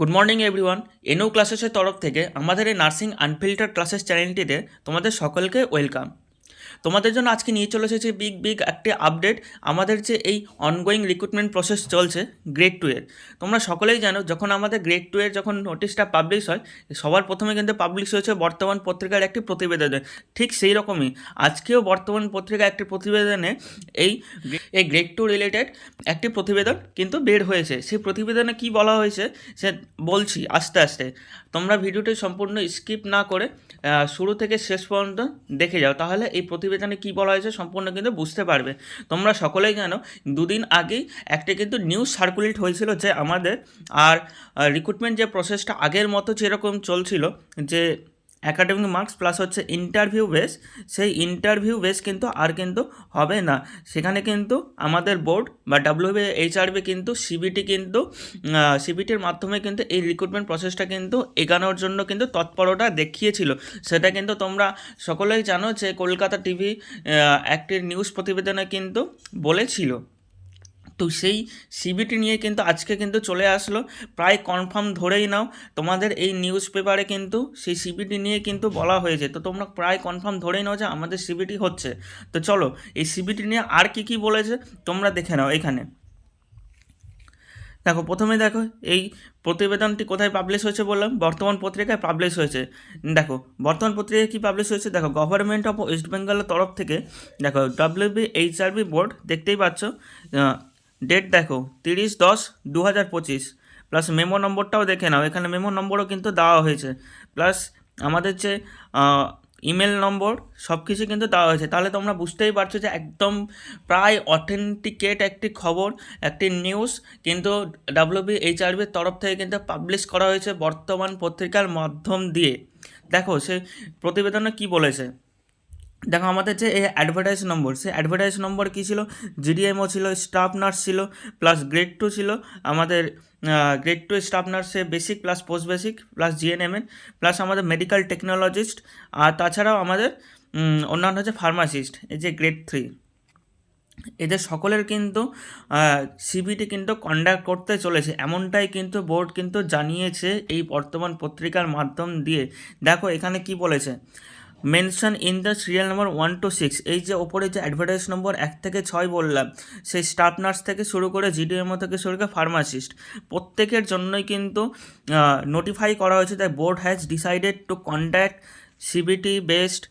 Good morning everyone. NO ক্লাসেসের তরফ থেকে আমাদের এই নার্সিং আনফিল্টার ক্লাসেস চ্যানেলটিতে তোমাদের সকলকে ওয়েলকাম। তোমাদের জন্য আজকে নিয়ে চলে এসেছি বিগ একটি আপডেট। আমাদের যে এই অনগোয়িং রিক্রুটমেন্ট প্রসেস চলছে গ্রেড 2 এর, তোমরা সকলেই জানো যখন আমাদের গ্রেড 2 এর যখন নোটিশটা পাবলিশ হয়, সবার প্রথমে কিন্তু পাবলিশ হয়েছে বর্তমান পত্রিকার একটি প্রতিবেদনে। ঠিক সেই রকমই আজকেও বর্তমান পত্রিকার একটি প্রতিবেদনে এই এই গ্রেড 2 রিলেটেড একটি প্রতিবেদন কিন্তু বের হয়েছে। সেই প্রতিবেদনে কি বলা হয়েছে সে বলছি আস্তে আস্তে। তোমরা ভিডিওটি সম্পূর্ণ স্কিপ না করে শুরু থেকে শেষ পর্যন্ত দেখে যাও, তাহলে এই প্রতিবেদনে কী বলা হয়েছে সম্পূর্ণ কিন্তু বুঝতে পারবে। তোমরা সকলেই জানো দুদিন আগেই একটা কিন্তু নিউজ সার্কুলেট হয়েছিল যে আমাদের আর রিক্রুটমেন্ট যে প্রসেসটা আগের মতো যেরকম চলছিল, যে অ্যাকাডেমিক মার্কস প্লাস হচ্ছে ইন্টারভিউ বেস, সেই ইন্টারভিউ বেস কিন্তু আর কিন্তু হবে না। সেখানে কিন্তু আমাদের বোর্ড বা WBHRB কিন্তু সিবিটির মাধ্যমে কিন্তু এই রিক্রুটমেন্ট প্রসেসটা কিন্তু এগানোর জন্য কিন্তু তৎপরতা দেখিয়েছিল। সেটা কিন্তু তোমরা সকলেই জানো যে কলকাতা টিভি একটি নিউজ প্রতিবেদনে কিন্তু বলেছিল। তো সেই সিবিটি নিয়ে কিন্তু আজকে কিন্তু চলে আসলো, প্রায় কনফার্ম ধরেই নাও। তোমাদের এই নিউজ পেপারে কিন্তু সেই সিবিটি নিয়ে কিন্তু বলা হয়েছে, তো তোমরা প্রায় কনফার্ম ধরেই নাও যে আমাদের সিবিটি হচ্ছে। তো চলো এই সিবিটি নিয়ে আর কি বলেছে তোমরা দেখে নাও। এখানে দেখো, প্রথমে দেখো এই প্রতিবেদনটি কোথায় পাবলিশ হয়েছে বললাম, বর্তমান পত্রিকায় পাবলিশ হয়েছে। দেখো বর্তমান পত্রিকায় কী পাবলিশ হয়েছে, দেখো গভর্নমেন্ট অফ ওয়েস্ট বেঙ্গলের তরফ থেকে দেখো WBHRB বোর্ড দেখতেই পাচ্ছ, ডেট দেখো 30/10/2025, প্লাস মেমো নম্বরটাও দেখে নাও, এখানে মেমো নম্বরও কিন্তু দেওয়া হয়েছে, প্লাস আমাদের যে ইমেল নম্বর সব কিছু কিন্তু দেওয়া হয়েছে। তাহলে তোমরা বুঝতেই পারছো যে একদম প্রায় অথেন্টিকেট একটি খবর, একটি নিউজ কিন্তু WBHRBর তরফ থেকে কিন্তু পাবলিশ করা হয়েছে বর্তমান পত্রিকার মাধ্যম দিয়ে। দেখো সে প্রতিবেদনে কি বলেছে, দেখো আমাদের যে এই অ্যাডভার্টাইজ নম্বর, সেই অ্যাডভার্টাইজ নম্বর কী ছিল, GDMO ছিল, স্টাফ নার্স ছিল, প্লাস গ্রেড 2 ছিল আমাদের গ্রেড 2 স্টাফ নার্সে basic plus post basic plus GNMN, plus আমাদের মেডিকেল টেকনোলজিস্ট, আর তাছাড়াও আমাদের অন্যান্য হচ্ছে ফার্মাসিস্ট, এই যে গ্রেড 3, এদের সকলের কিন্তু সিবিটি কিন্তু কন্ডাক্ট করতে চলেছে, এমনটাই কিন্তু বোর্ড কিন্তু জানিয়েছে এই বর্তমান পত্রিকার মাধ্যম দিয়ে। দেখো এখানে কি বলেছে, mention in the serial number 1 to 6, এই যে ওপরে যে অ্যাডভার্টাইজ নম্বর 1 থেকে 6 বললাম, সেই স্টাফ নার্স থেকে শুরু করে GDMO থেকে শুরু করে ফার্মাসিস্ট প্রত্যেকের জন্যই কিন্তু নোটিফাই করা হয়েছে। তাই board has decided to conduct CBT based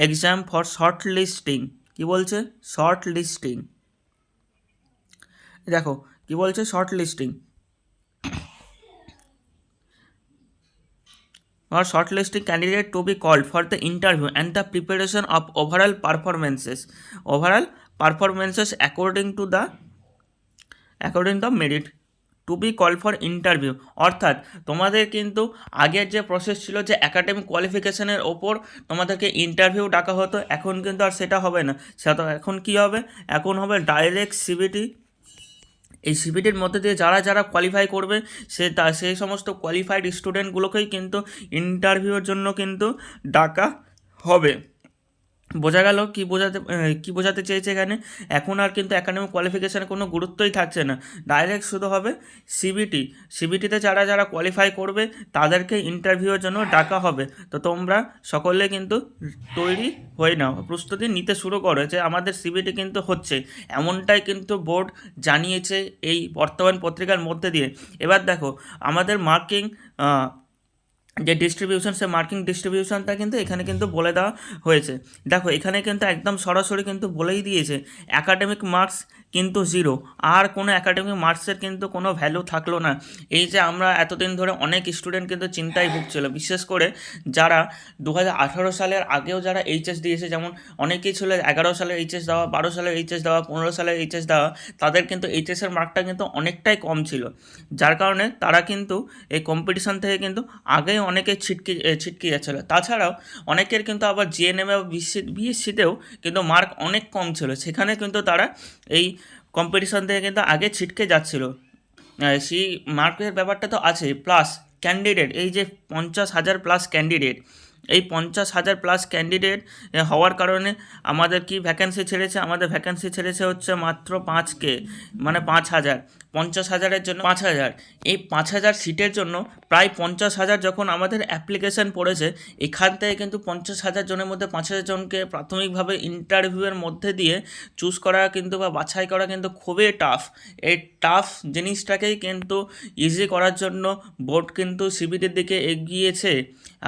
exam for shortlisting. কী বলছে, শর্ট লিস্টিং। দেখো কি বলছে, shortlisting or shortlisting candidate to be called for the interview and the preparation of overall performances according to merit to be call for interview. অর্থাৎ তোমাদের কিন্তু আগের যে প্রসেস ছিল যে অ্যাকাডেমিক কোয়ালিফিকেশানের ওপর তোমাদেরকে ইন্টারভিউ ডাকা হতো, এখন কিন্তু আর সেটা হবে না। সেটা এখন কি হবে, এখন হবে ডাইরেক্ট সিবিটি। এই সিবিটির মধ্যে দিয়ে যারা কোয়ালিফাই করবে সেই সমস্ত কোয়ালিফাইড স্টুডেন্টগুলোকেই কিন্তু ইন্টারভিউর জন্য কিন্তু ডাকা হবে। বোঝা গেল কি বোঝাতে চেয়েছে এখানে। এখন আর কিন্তু একাডেমিক কোয়ালিফিকেশানের কোনো গুরুত্বই থাকছে না, ডাইরেক্ট শুধু হবে সিবিটিতে যারা কোয়ালিফাই করবে তাদেরকে ইন্টারভিউর জন্য ডাকা হবে। তো তোমরা সকলে কিন্তু তৈরি হয়ে নাও, প্রস্তুতি নিতে শুরু করো যে আমাদের সিবিটি কিন্তু হচ্ছে, এমনটাই কিন্তু বোর্ড জানিয়েছে এই বর্তমান পত্রিকার মধ্যে দিয়ে। এবার দেখো আমাদের মার্কিং যে ডিস্ট্রিবিউশন, সে মার্কিং ডিস্ট্রিবিউশনটা কিন্তু এখানে কিন্তু বলে দেওয়া হয়েছে। দেখো এখানে কিন্তু একদম সরাসরি কিন্তু বলেই দিয়েছে অ্যাকাডেমিক মার্কস কিন্তু 0, আর কোনো অ্যাকাডেমিক মার্কসের কিন্তু কোনো ভ্যালু থাকলো না। এই যে আমরা এতদিন ধরে অনেক স্টুডেন্ট কিন্তু চিন্তায় ভুগছিল, বিশেষ করে যারা 2018 সালের আগেও যারা এইচএস দিয়েছে, যেমন অনেকেই ছিল 11 সালের এইচএস দেওয়া, 12 সালের এইচএস দেওয়া, 15 সালের এইচএস দেওয়া, তাদের কিন্তু এইচএসের মার্কটা কিন্তু অনেকটাই কম ছিল, যার কারণে তারা কিন্তু এই কম্পিটিশান থেকে কিন্তু আগেই অনেকে ছিটকে যাচ্ছিলো। তাছাড়াও অনেকের কিন্তু আবার জিএনএমে বা বিএসসিতেও কিন্তু মার্ক অনেক কম ছিল, সেখানে কিন্তু তারা এই কম্পিটিশান থেকে কিন্তু আগে ছিটকে যাচ্ছিলো। সেই মার্কের ব্যাপারটা তো আছে, প্লাস ক্যান্ডিডেট, এই যে 50,000 প্লাস ক্যান্ডিডেট, এই 50,000 প্লাস ক্যান্ডিডেট হওয়ার কারণে আমাদের কি ভ্যাকেন্সি ছেড়েছে, আমাদের ভ্যাকেন্সি ছেড়েছে হচ্ছে মাত্র 5K, মানে 5,000। 50,000-এর জন্য 5,000, এই 5,000 সিটের জন্য প্রায় 50,000 যখন আমাদের অ্যাপ্লিকেশান পড়েছে, এখান থেকে কিন্তু 50,000 জনের মধ্যে 5,000 জনকে প্রাথমিকভাবে ইন্টারভিউয়ের মধ্যে দিয়ে চুজ করা কিন্তু বা বাছাই করা কিন্তু খুবই টাফ। এই টাফ জিনিসটাকেই কিন্তু ইজি করার জন্য বোর্ড কিন্তু সিবিটির দিকে এগিয়েছে।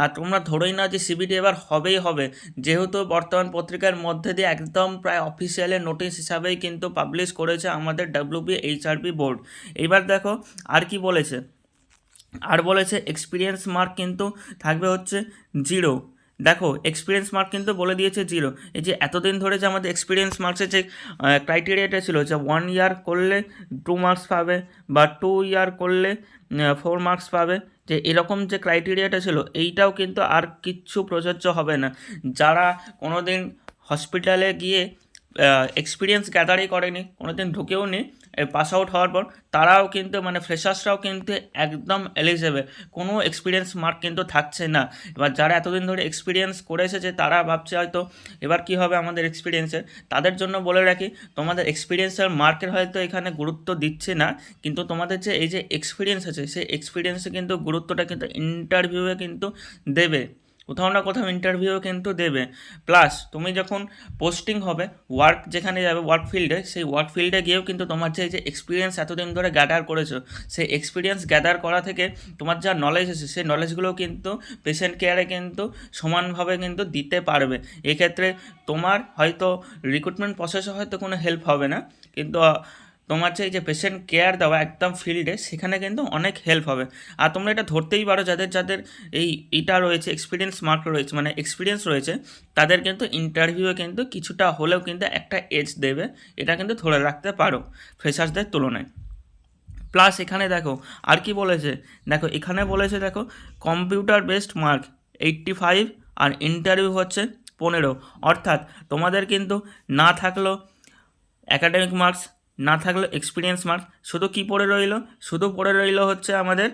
আর তোমরা ধরেই না যে সিবিটি এবার হবেই হবে, যেহেতু বর্তমান পত্রিকার মধ্যে দিয়ে একদম প্রায় অফিসিয়ালের নোটিশ হিসাবেই কিন্তু পাবলিশ করেছে আমাদের WBHRB বোর্ড। এইবার দেখো আর কি বলেছে, আর বলেছে এক্সপিরিয়েন্স মার্ক কিন্তু থাকবে হচ্ছে 0। দেখো এক্সপিরিয়েন্স মার্ক কিন্তু বলে দিয়েছে 0। এই যে এতদিন ধরে যে আমাদের এক্সপিরিয়েন্স মার্কসের যে ক্রাইটেরিয়াটা ছিল যে 1 ইয়ার করলে 2 মার্কস পাবে বা 2 ইয়ার করলে 4 মার্কস পাবে, যে এরকম যে ক্রাইটেরিয়াটা ছিল এইটাও কিন্তু আর কিচ্ছু প্রযোজ্য হবে না। যারা কোনো দিন হসপিটালে গিয়ে এক্সপিরিয়েন্স গ্যাদারই করেনি, কোনো দিন ঢুকেও নি, পাস আউট হওয়ার পর তারাও কিন্তু মানে ফ্রেশার্সরাও কিন্তু একদম এলিজেবল, কোনো এক্সপিরিয়েন্স মার্ক কিন্তু থাকছে না। এবার যারা এতদিন ধরে এক্সপিরিয়েন্স করে এসেছে তারা ভাবছে হয়তো এবার কি হবে আমাদের এক্সপিরিয়েন্সের, তাদের জন্য বলে রাখি তোমাদের এক্সপিরিয়েন্সের মার্কের হয়তো এখানে গুরুত্ব দিচ্ছে না, কিন্তু তোমাদের যে এই যে এক্সপিরিয়েন্স আছে সেই এক্সপিরিয়েন্সে কিন্তু গুরুত্বটা কিন্তু ইন্টারভিউয়ে কিন্তু দেবে, কোথাও না কোথাও ইন্টারভিউ কিন্তু দেবে। প্লাস তুমি যখন পোস্টিং হবে, ওয়ার্ক যেখানে যাবে ওয়ার্ক ফিল্ডে, সেই ওয়ার্ক ফিল্ডে গিয়েও কিন্তু তোমার যে এক্সপিরিয়েন্স এতদিন ধরে গ্যাদার করেছো, সেই এক্সপিরিয়েন্স গ্যাদার করা থেকে তোমার যা নলেজ আছে সেই নলেজগুলো কিন্তু পেশেন্ট কেয়ারে কিন্তু সমানভাবে কিন্তু দিতে পারবে। এক্ষেত্রে তোমার হয়তো রিক্রুটমেন্ট প্রসেসে হয়তো কোনো হেল্প হবে না, কিন্তু তোমার যে পেশেন্ট কেয়ার দেওয়া একদম ফিল্ডে সেখানে কিন্তু অনেক হেল্প হবে। আর তোমরা এটা ধরতেই পারো যাদের যাদের এইটা রয়েছে এক্সপিরিয়েন্স মার্ক রয়েছে, মানে এক্সপিরিয়েন্স রয়েছে, তাদের কিন্তু ইন্টারভিউয়ে কিন্তু কিছুটা হলেও কিন্তু একটা এজ দেবে, এটা কিন্তু ধরে রাখতে পারো ফ্রেশার্সদের তুলনায়। প্লাস এখানে দেখো আর কি বলেছে, দেখো এখানে বলেছে দেখো কম্পিউটার বেসড মার্ক 85 আর ইন্টারভিউ হচ্ছে 15, অর্থাৎ তোমাদের কিন্তু না থাকলো অ্যাকাডেমিক মার্কস, না থাকলো এক্সপিরিয়েন্স মার্কস, শুধু কি পড়ে রইল, শুধু পড়ে রইল হচ্ছে আমাদের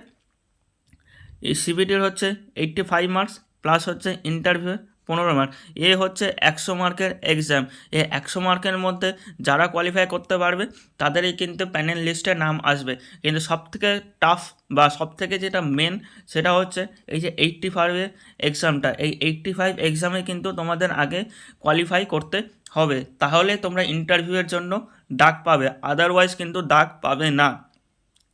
এই সিবিটির হচ্ছে 85 মার্কস প্লাস হচ্ছে ইন্টারভিউ 15 মার্ক। এ হচ্ছে 100 মার্কের এক্সাম। এই 100 মার্কের মধ্যে যারা কোয়ালিফাই করতে পারবে তাদেরই কিন্তু প্যানেল লিস্টে নাম আসবে। কিন্তু সবথেকে টাফ বা সবথেকে যেটা মেন সেটা হচ্ছে এই যে 85 এক্সামটা, এই 85 এক্সামে কিন্তু তোমাদের আগে কোয়ালিফাই করতে হবে, তাহলে তোমরা ইন্টারভিউয়ের জন্য ডাক পাবে, আদারওয়াইজ কিন্তু ডাক পাবে না,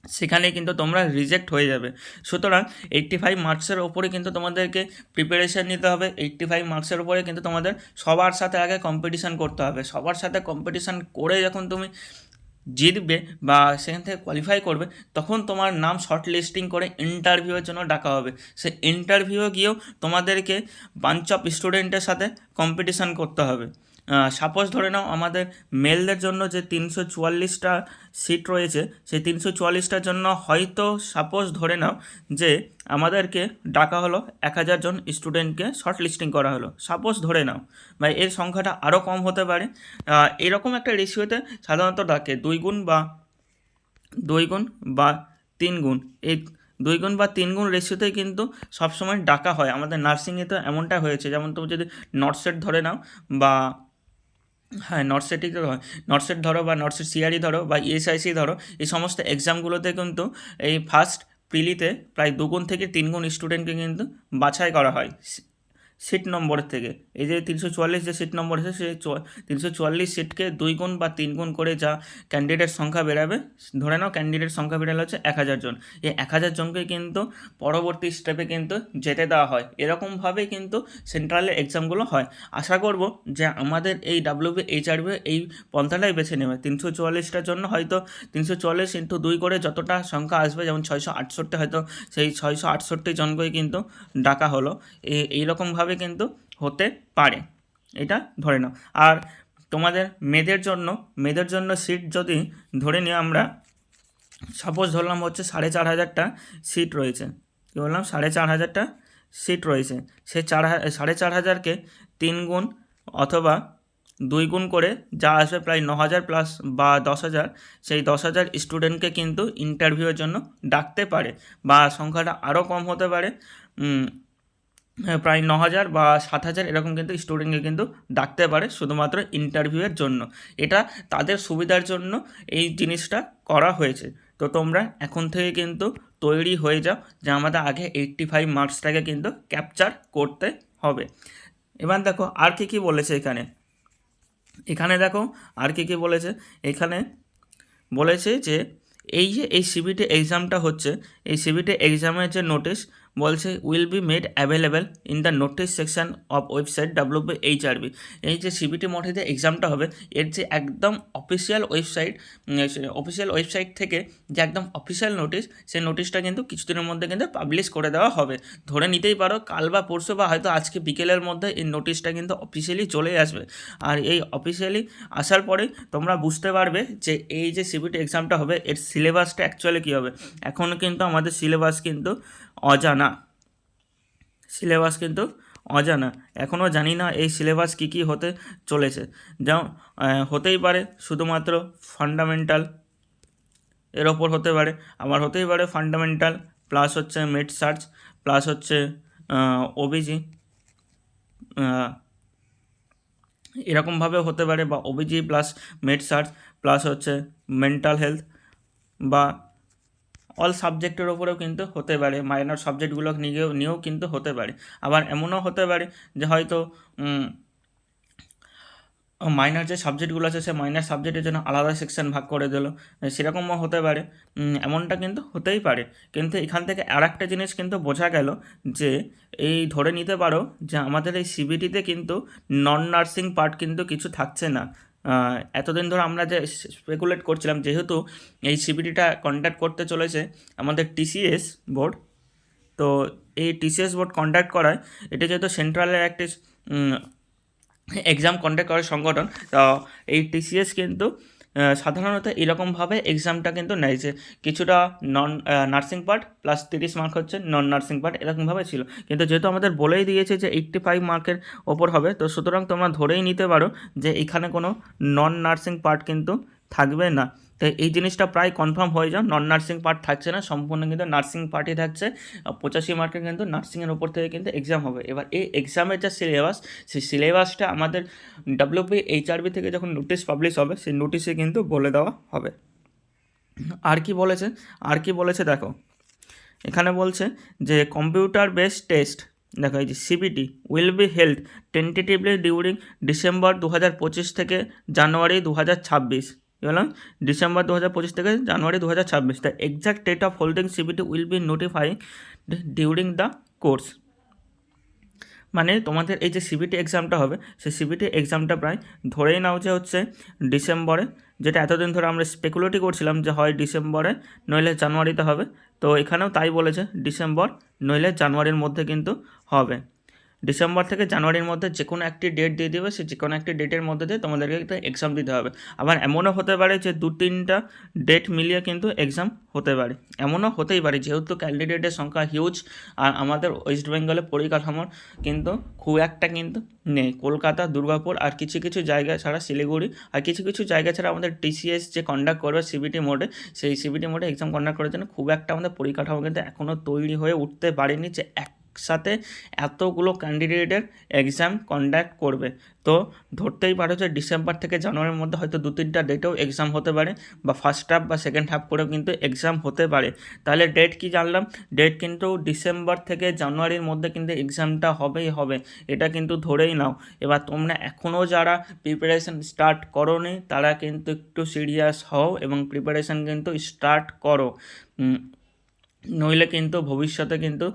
সেখানে কিন্তু তোমরা রিজেক্ট হয়ে যাবে। সুতরাং 85 মার্কসের ওপরে কিন্তু তোমাদেরকে প্রিপারেশান নিতে হবে। 85 মার্কসের ওপরে কিন্তু তোমাদের সবার সাথে আগে কম্পিটিশান করতে হবে। সবার সাথে কম্পিটিশান করে যখন তুমি জিতবে বা সেখান থেকে কোয়ালিফাই করবে, তখন তোমার নাম শর্ট লিস্টিং করে ইন্টারভিউয়ের জন্য ডাকা হবে। সে ইন্টারভিউয়ে গিয়েও তোমাদেরকে বাঞ্চ অফ স্টুডেন্টের সাথে কম্পিটিশান করতে হবে। সাপোজ ধরে নাও আমাদের মেলদের জন্য যে 344টা সিট রয়েছে, সেই 344টার জন্য হয়তো সাপোজ ধরে নাও যে আমাদেরকে ডাকা হলো 1000 জন স্টুডেন্টকে শর্ট লিস্টিং করা হলো, সাপোজ ধরে নাও, বা এর সংখ্যাটা আরও কম হতে পারে। এরকম একটা রেশিওতে সাধারণত ডাকে 2 গুণ বা 3 গুণ, এই 2 গুণ বা 3 গুণ রেশিওতেই কিন্তু সবসময় ডাকা হয়। আমাদের নার্সিংয়ে তো এমনটা হয়েছে, যেমন তুমি যদি নর্থসেট ধরে নাও বা হ্যাঁ নর্থসেটই তো হয়, নর্থসেট ধরো বা নর্থসেট সিআরই ধরো বা ইএসআইসি ধরো, এই সমস্ত এক্সামগুলোতে কিন্তু এই ফার্স্ট প্রিলিতে প্রায় 2 গুণ থেকে 3 গুণ স্টুডেন্টকে কিন্তু বাছাই করা হয় সিট নম্বরের থেকে। এই যে 344 যে সিট নম্বর আছে সেই 344 সিটকে 2 গুণ বা 3 গুণ করে যা ক্যান্ডিডেট সংখ্যা বেরাবে, ধরে নাও ক্যান্ডিডেট সংখ্যা বেরালে হচ্ছে 1000 জন, এই 1000 জনকে কিন্তু পরবর্তী স্টেপে কিন্তু যেতে দেওয়া হয়। এরকমভাবেই কিন্তু সেন্ট্রালের এক্সামগুলো হয়। আশা করব যে আমাদের এই WBHRB এই পন্থাটাই বেছে নেবে। 344টার জন্য হয়তো 344 ইন্টু 2 করে যতটা সংখ্যা আসবে, যেমন 668 হয়তো সেই 668 জনকেই কিন্তু ডাকা হলো, এইরকমভাবে কিন্তু হতে পারে, এটা ধরে নাও। আর তোমাদের মেয়েদের জন্য সিট যদি ধরে নিই আমরা, সাপোজ ধরলাম হচ্ছে 4500টা সিট রয়েছে, কী বললাম 4500টা সিট রয়েছে, সে 4500কে 3 গুণ অথবা 2 গুণ করে যা আসবে প্রায় 9000 প্লাস বা 10,000, সেই 10,000 স্টুডেন্টকে কিন্তু ইন্টারভিউয়ের জন্য ডাকতে পারে, বা সংখ্যাটা আরও কম হতে পারে। প্রায় 9,000 বা 7,000 এরকম কিন্তু স্টুডেন্টকে কিন্তু ডাকতে পারে শুধুমাত্র ইন্টারভিউয়ের জন্য। এটা তাদের সুবিধার জন্য এই জিনিসটা করা হয়েছে। তো তোমরা এখন থেকে কিন্তু তৈরি হয়ে যাও যে আমাদের আগে 85 মার্কসটাকে কিন্তু ক্যাপচার করতে হবে। এবার দেখো আর কী বলেছে এখানে। এখানে দেখো আর কী বলেছে। এখানে বলেছে যে এই সিবিটি এক্সামটা হচ্ছে, এই সিবিটি এক্সামের যে নোটিশ বলছে will be made available in the notice section of website WPHRB। এই যে সিবিটি মোডে যে এক্সামটা হবে এর যে একদম অফিসিয়াল ওয়েবসাইট থেকে যে একদম অফিসিয়াল নোটিশ, সেই নোটিশটা কিন্তু কিছুদিনের মধ্যে কিন্তু পাবলিশ করে দেওয়া হবে। ধরে নিতেই পারো কাল বা পরশু বা হয়তো আজকে বিকেলের মধ্যে এই নোটিশটা কিন্তু অফিসিয়ালি চলে আসবে। আর এই অফিসিয়ালি আসার পরে তোমরা বুঝতে পারবে যে এই যে সিবিটি এক্সামটা হবে এর সিলেবাসটা অ্যাকচুয়ালি কী হবে। এখনও কিন্তু আমাদের সিলেবাস কিন্তু অজানা, এখনও জানি না এই সিলেবাস কী হতে চলেছে। যেমন হতেই পারে শুধুমাত্র ফান্ডামেন্টাল এর ওপর হতে পারে, আবার হতেই পারে ফান্ডামেন্টাল প্লাস হচ্ছে মেড সার্চ প্লাস হচ্ছে ওবিজি, এরকমভাবে হতে পারে, বা ওবিজি প্লাস মেড সার্চ প্লাস হচ্ছে মেন্টাল হেলথ, বা অল সাবজেক্টের ওপরেও কিন্তু হতে পারে, মাইনর সাবজেক্টগুলো নিয়েও কিন্তু হতে পারে। আবার এমনও হতে পারে যে হয়তো মাইনর যে সাবজেক্টগুলো আছে সে মাইনর সাবজেক্টের জন্য আলাদা সেকশন ভাগ করে দিল, সেরকমও হতে পারে। এমনটা কিন্তু হতেই পারে। কিন্তু এখান থেকে আর একটা জিনিস কিন্তু বোঝা গেল যে এই ধরে নিতে পারো যে আমাদের এই সিবিটিতে কিন্তু নন নার্সিং পার্ট কিন্তু কিছু থাকছে না। এতদিন ধরে আমরা যে স্পেকুলেট করছিলাম, যেহেতু এই সিবিটিটা কন্ডাক্ট করতে চলেছে আমাদের TCS বোর্ড, তো এই TCS বোর্ড কন্ডাক্ট করায় এটা যেহেতু সেন্ট্রালের একটি এক্সাম কন্ডাক্ট করার সংগঠন, তো এই TCS কিন্তু সাধারণত এরকমভাবে এক্সামটা কিন্তু নেয় যে কিছুটা নন নার্সিং পার্ট প্লাস 30 মার্ক হচ্ছে নন নার্সিং পার্ট, এরকমভাবে ছিল। কিন্তু যেহেতু আমাদের বলেই দিয়েছে যে 85 মার্কের ওপর হবে, তো সুতরাং তোমরা ধরেই নিতে পারো যে এখানে কোনো নন নার্সিং পার্ট কিন্তু থাকবে না। তো এই জিনিসটা প্রায় কনফার্ম হয়ে যাও, নন নার্সিং পার্ট থাকছে না, সম্পূর্ণ কিন্তু নার্সিং পার্টই থাকছে। 85 মার্কের কিন্তু নার্সিংয়ের ওপর থেকে কিন্তু এক্সাম হবে। এবার এই এক্সামের যা সিলেবাস, সেই সিলেবাসটা আমাদের WPHRB থেকে যখন নোটিশ পাবলিশ হবে সেই নোটিশে কিন্তু বলে দেওয়া হবে। আর কি বলেছে দেখো, এখানে বলছে যে কম্পিউটার বেসড টেস্ট, দেখো এই যে CBT will be held tentatively during December 2025 থেকে জানুয়ারি 2026। বললাম ডিসেম্বর 2025 থেকে জানুয়ারি 2026। The exact date of holding CBT will be notified during the course. মানে তোমাদের এই যে সিবিটি এক্সামটা হবে সেই সিবিটি এক্সামটা প্রায় ধরেই নাও যে হচ্ছে ডিসেম্বরে, যেটা এতদিন ধরে আমরা স্পেকুলেটই করছিলাম যে হয় ডিসেম্বরে নইলে জানুয়ারিতে হবে। তো এখানেও তাই বলেছে, ডিসেম্বর নইলে জানুয়ারির মধ্যে কিন্তু হবে। ডিসেম্বর থেকে জানুয়ারির মধ্যে যে কোনো একটি ডেট দিয়ে দেবে, সে যে কোনো একটি ডেটের মধ্যে দিয়ে তোমাদেরকে একটা এক্সাম দিতে হবে। আবার এমনও হতে পারে যে 2-3টা ডেট মিলিয়ে কিন্তু এক্সাম হতে পারে, এমনও হতেই পারে যেহেতু ক্যান্ডিডেটের সংখ্যা হিউজ। আর আমাদের ওয়েস্ট বেঙ্গলে পরিকাঠামোর কিন্তু খুব একটা কিন্তু নেই। কলকাতা, দুর্গাপুর আর কিছু কিছু জায়গা ছাড়া শিলিগুড়ি আর কিছু কিছু জায়গা ছাড়া আমাদের TCS যে কন্ডাক্ট করবে সিবিটি মোডে, সেই সিবিটি মোডে এক্সাম কন্ডাক্ট করার জন্য খুব একটা আমাদের পরিকাঠামো কিন্তু এখনও তৈরি হয়ে উঠতে পারেনি যে একসাথে এতগুলো ক্যান্ডিডেটের এক্সাম কন্ডাক্ট করবে। তো ধরতেই পারো যে ডিসেম্বর থেকে জানুয়ারির মধ্যে হয়তো 2-3টা ডেটেও এক্সাম হতে পারে, বা ফার্স্ট হাফ বা সেকেন্ড হাফ করেও কিন্তু এক্সাম হতে পারে। তাহলে ডেট কি জানলাম, ডেট কিন্তু ডিসেম্বর থেকে জানুয়ারির মধ্যে কিন্তু এক্সামটা হবেই হবে, এটা কিন্তু ধরেই নাও। এবার তোমরা এখনও যারা প্রিপারেশান স্টার্ট করোনি তারা কিন্তু একটু সিরিয়াস হও এবং প্রিপারেশান কিন্তু স্টার্ট করো, নইলে কিন্তু ভবিষ্যতে কিন্তু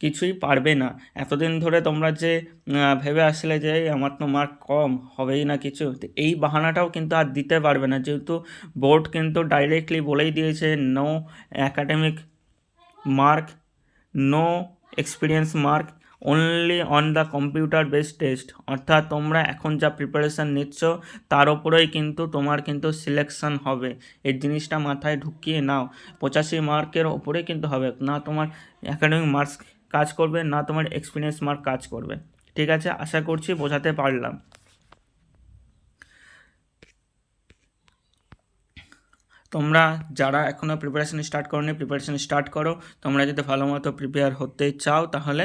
কিছুই পারবে না। এতদিন ধরে তোমরা যে ভেবে আসলে যে আমার তো মার্ক কম হবেই না কিছু, তো এই বাহানাটাও কিন্তু আর দিতে পারবে না, যেহেতু বোর্ড কিন্তু ডাইরেক্টলি বলেই দিয়েছে no academic mark, no experience mark, only on the computer based test. অর্থাৎ তোমরা এখন যা প্রিপারেশান নিচ্ছ তার ওপরেই কিন্তু তোমার কিন্তু সিলেকশন হবে। এই জিনিসটা মাথায় ঢুকিয়ে নাও, 85 মার্কের ওপরে কিন্তু হবে না, তোমার অ্যাকাডেমিক মার্কস কাজ করবে না, তোমার এক্সপিরিয়েন্স মার্ক কাজ করবে। ঠিক আছে, আশা করছি বোঝাতে পারলাম। তোমরা যারা এখনও প্রিপারেশন স্টার্ট করোনি প্রিপারেশন স্টার্ট করো। তোমরা যদি ভালো মতো প্রিপেয়ার হতে চাও তাহলে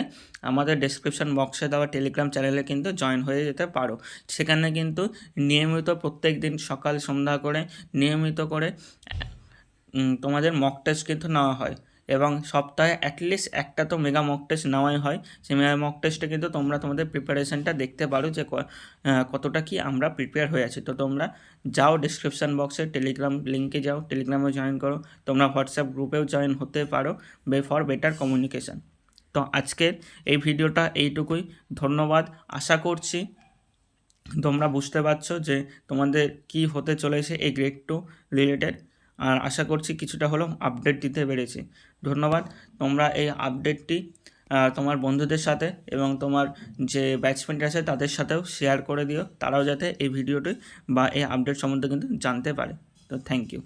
আমাদের ডেসক্রিপশন বক্সে দেওয়া টেলিগ্রাম চ্যানেলে কিন্তু জয়েন হয়ে যেতে পারো। সেখানে কিন্তু নিয়মিত প্রত্যেক দিন সকাল সন্ধ্যা করে নিয়মিত করে তোমাদের মক টেস্ট কিন্তু নেওয়া হয় এবং সপ্তাহে অ্যাটলিস্ট একটা তো মেগা মক টেস্ট নেওয়াই হয়। সেই মেগা মক টেস্টে কিন্তু তোমরা তোমাদের প্রিপারেশনটা দেখতে পারো যে কতটা কি আমরা প্রিপেয়ার হয়ে আছি। তো তোমরা যাও ডিসক্রিপশান বক্সে টেলিগ্রাম লিঙ্কে যাও, টেলিগ্রামেও জয়েন করো, তোমরা হোয়াটসঅ্যাপ গ্রুপেও জয়েন হতে পারো ফর বেটার কমিউনিকেশান। তো আজকের এই ভিডিওটা এইটুকুই। ধন্যবাদ। আশা করছি তোমরা বুঝতে পারছো যে তোমাদের কি হতে চলেছে এই গ্রেড 2 রিলেটেড, আর আশা করছি কিছুটা হলেও আপডেট দিতে পেরেছি। ধন্যবাদ। তোমরা এই আপডেটটি তোমার বন্ধুদের সাথে এবং তোমার যে ব্যাচমেট আছে তাদের সাথেও শেয়ার করে দিও, তারাও যাতে এই ভিডিওটি বা এই আপডেট সম্বন্ধে কিন্তু জানতে পারে। তো থ্যাংক ইউ।